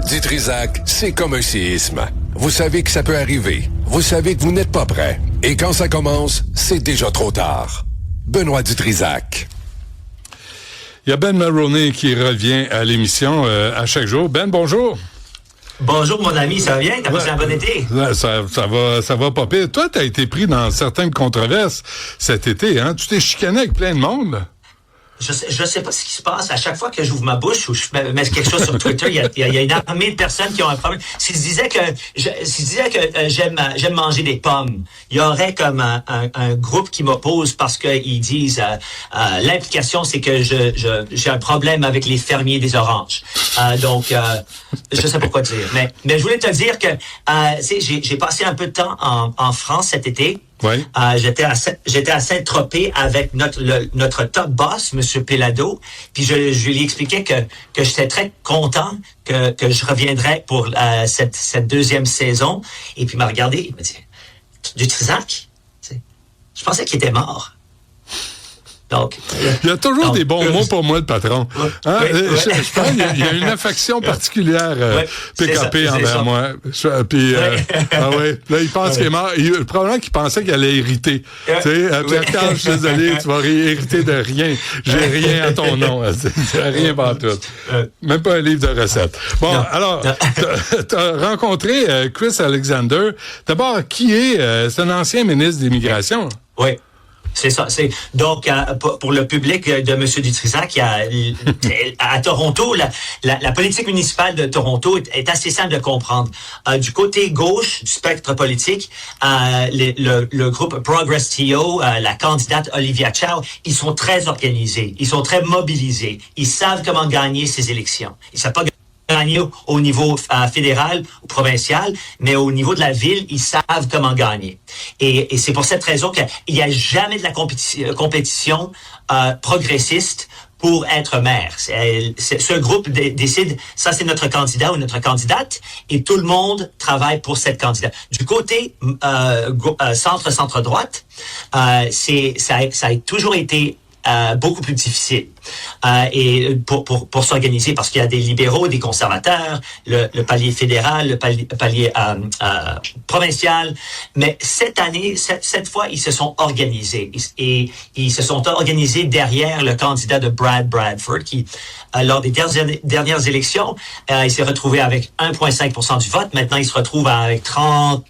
Du Trizac, c'est comme un séisme. Vous savez que ça peut arriver. Vous savez que vous n'êtes pas prêt. Et quand ça commence, c'est déjà trop tard. Benoît Dutrizac. Il y a Ben Mulroney qui revient à l'émission à chaque jour. Ben, bonjour. Bonjour, mon ami, ça va bien? T'as passé un bon été? Ça va pas pire. Toi, t'as été pris dans certaines controverses cet été, hein? Tu t'es chicané avec plein de monde? Je sais pas ce qui se passe. À chaque fois que j'ouvre ma bouche ou je mets quelque chose sur Twitter, il y a une armée de personnes qui ont un problème. Si je disais que j'aime manger des pommes, il y aurait comme un groupe qui m'oppose parce que ils disent l'implication c'est que j'ai un problème avec les fermiers des oranges. Donc je sais pas quoi dire. Mais je voulais te dire que j'ai passé un peu de temps en France cet été. Oui. J'étais à Saint-Tropez avec notre top boss, Monsieur Pelado, puis je lui expliquais que j'étais très content que je reviendrais pour cette deuxième saison. Et puis il m'a regardé, il m'a dit Dutrizac, je pensais qu'il était mort. Donc, il y a toujours des bons mots pour moi, le patron. Hein? Oui. Je pense qu'il y a une affection particulière PKP envers moi. Puis, là, il pense qu'il est mort. Probablement qu'il pensait qu'il allait hériter. Tu sais, Pierre-Carl, je suis désolé, tu vas hériter de rien. J'ai rien à ton nom. Rien pantoute. Même pas un livre de recettes. Bon, alors, t'as rencontré Chris Alexander. D'abord, qui est? C'est un ancien ministre de l'Immigration. Oui. C'est ça. Donc pour le public de M. Dutrizac, à Toronto, la politique municipale de Toronto est assez simple de comprendre. Du côté gauche du spectre politique, le groupe Progress TO, la candidate Olivia Chow, ils sont très organisés, ils sont très mobilisés, ils savent comment gagner ces élections. Ils savent pas gagner au niveau fédéral ou provincial, mais au niveau de la ville, ils savent comment gagner. Et c'est pour cette raison qu'il n'y a jamais de la compétition progressiste pour être maire. Ce groupe décide, ça c'est notre candidat ou notre candidate, et tout le monde travaille pour cette candidate. Du côté centre-droite, ça a toujours été beaucoup plus difficile et pour s'organiser parce qu'il y a des libéraux, des conservateurs, le palier fédéral, le palier provincial. Mais cette année, cette fois, ils se sont organisés et ils se sont organisés derrière le candidat de Brad Bradford qui, lors des dernières élections, il s'est retrouvé avec 1,5% du vote. Maintenant, il se retrouve avec 30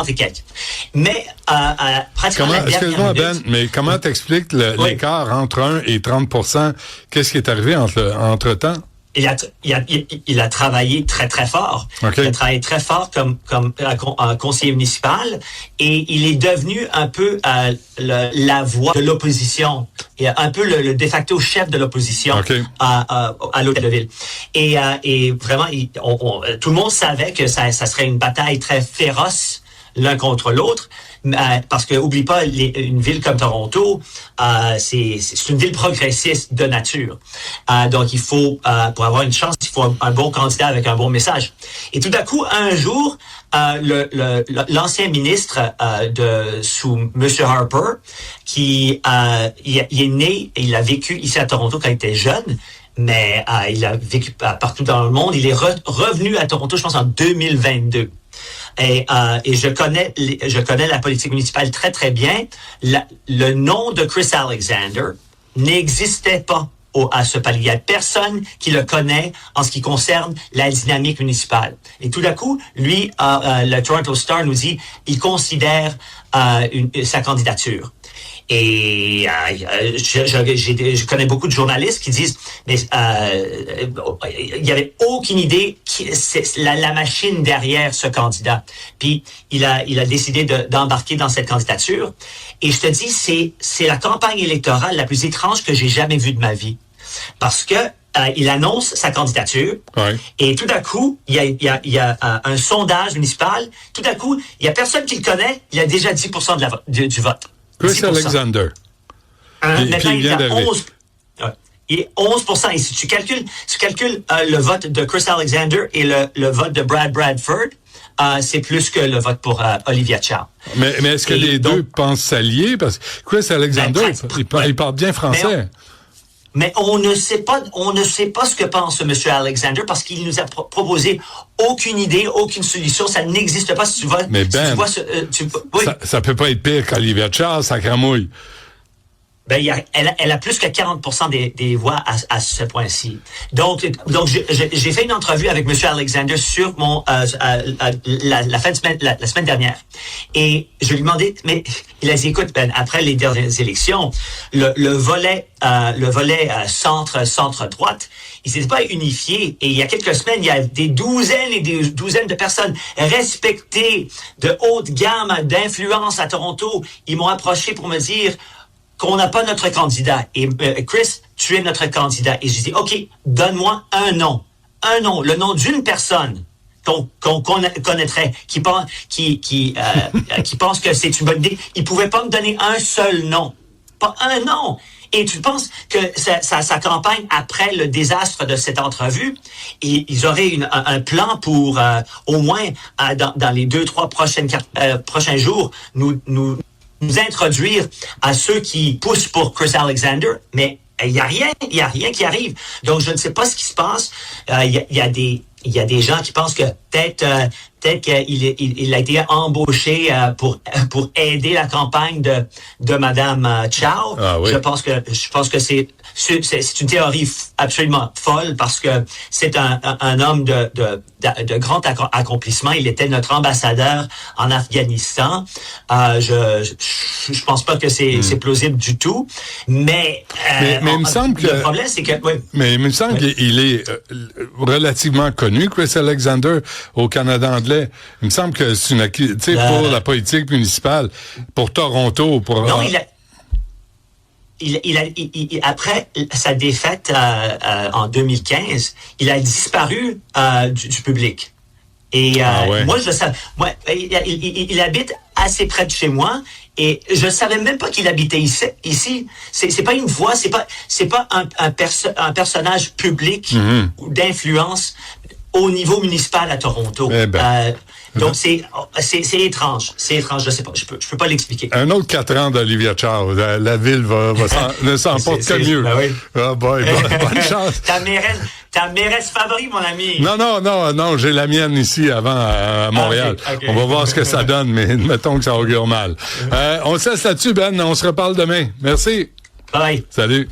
et quelques. Mais pratiquement excuse-moi Ben, mais comment t'expliques l'écart entre 1 et 30%? Qu'est-ce qui est arrivé entre-temps? Il a travaillé très, très fort. Okay. Il a travaillé très fort comme conseiller municipal et il est devenu un peu la voix de l'opposition et un peu le de facto chef de l'opposition à l'hôtel de ville. Et vraiment, tout le monde savait que ça serait une bataille très féroce l'un contre l'autre, parce que oublie pas, une ville comme Toronto, c'est une ville progressiste de nature. Donc il faut, pour avoir une chance, il faut un bon candidat avec un bon message. Et tout à coup, un jour, l'ancien ministre sous M. Harper, il est né, et il a vécu ici à Toronto quand il était jeune, mais il a vécu partout dans le monde. Il est revenu à Toronto, je pense, en 2022. Et je connais la politique municipale très, très bien. Le nom de Chris Alexander n'existait pas à ce palier. Il n'y a personne qui le connaît en ce qui concerne la dynamique municipale. Et tout d'un coup, lui, le Toronto Star nous dit, il considère sa candidature. Et je connais beaucoup de journalistes qui disent, mais il y avait aucune idée c'est la machine derrière ce candidat. Puis il a décidé d'embarquer dans cette candidature. Et je te dis, c'est la campagne électorale la plus étrange que j'ai jamais vue de ma vie, parce que il annonce sa candidature, et tout d'un coup, il y a un sondage municipal. Tout d'un coup, il y a personne qui le connaît. Il y a déjà 10% du vote. Chris 10%. Alexander. Maintenant, il est à 11%. Il est 11%. Et si tu calcules le vote de Chris Alexander et le vote de Brad Bradford, c'est plus que le vote pour Olivia Chow. Mais est-ce que les deux pensent s'allier? Parce que Chris Alexander, il parle bien français. Mais on ne sait pas ce que pense M. Alexander parce qu'il nous a proposé aucune idée, aucune solution. Ça n'existe pas. Si tu vois, mais Ben, oui. ça peut pas être pire qu'Olivia Charles, ça cramouille. Ben, elle a plus que 40% des voix à ce point-ci. Donc j'ai fait une entrevue avec M. Alexander sur mon la fin de semaine, la semaine dernière. Et je lui demandais, mais il a dit, écoute, Ben, après les dernières élections, le volet centre droite, il s'était pas unifié. Et il y a quelques semaines, il y a des douzaines et des douzaines de personnes respectées de haute gamme, d'influence à Toronto. Ils m'ont approché pour me dire qu'on n'a pas notre candidat. Et Chris, tu es notre candidat. Et j'ai dit, OK, donne-moi un nom, le nom d'une personne qu'on connaîtrait, qui pense que c'est une bonne idée. Il pouvait pas me donner un seul nom, pas un nom. Et tu penses que sa campagne, après le désastre de cette entrevue, ils auraient un plan pour au moins dans les 2-3 prochains jours nous introduire à ceux qui poussent pour Chris Alexander, mais il y a rien qui arrive. Donc je ne sais pas ce qui se passe. Il y a des gens qui pensent que peut-être qu'il a été embauché pour aider la campagne de Madame Chow. Ah, oui. Je pense que c'est une théorie absolument folle parce que c'est un homme de grand accomplissement. Il était notre ambassadeur en Afghanistan. Je pense pas que c'est plausible du tout. Mais il me semble que le problème, c'est que mais il me semble qu'il est relativement connu, Chris Alexander, au Canada anglais. Il me semble que c'est une pour la politique municipale, pour Toronto, pour non, après sa défaite en 2015, il a disparu du public. Et moi, je sais, il habite assez près de chez moi et je savais même pas qu'il habitait ici. C'est pas une voix, c'est pas un personnage public ou d'influence au niveau municipal à Toronto. Donc c'est étrange, je sais pas, je peux pas l'expliquer. Un autre 4 ans d'Olivia Chow, la ville ne s'en porte que mieux. Ben oui. Ah boy, bonne chance. Ta mairesse favorite, mon ami. Non, j'ai la mienne ici avant à Montréal. Okay. On va voir ce que ça donne, mais mettons que ça augure mal. On se laisse là-dessus, Ben, on se reparle demain. Merci. Bye. Salut.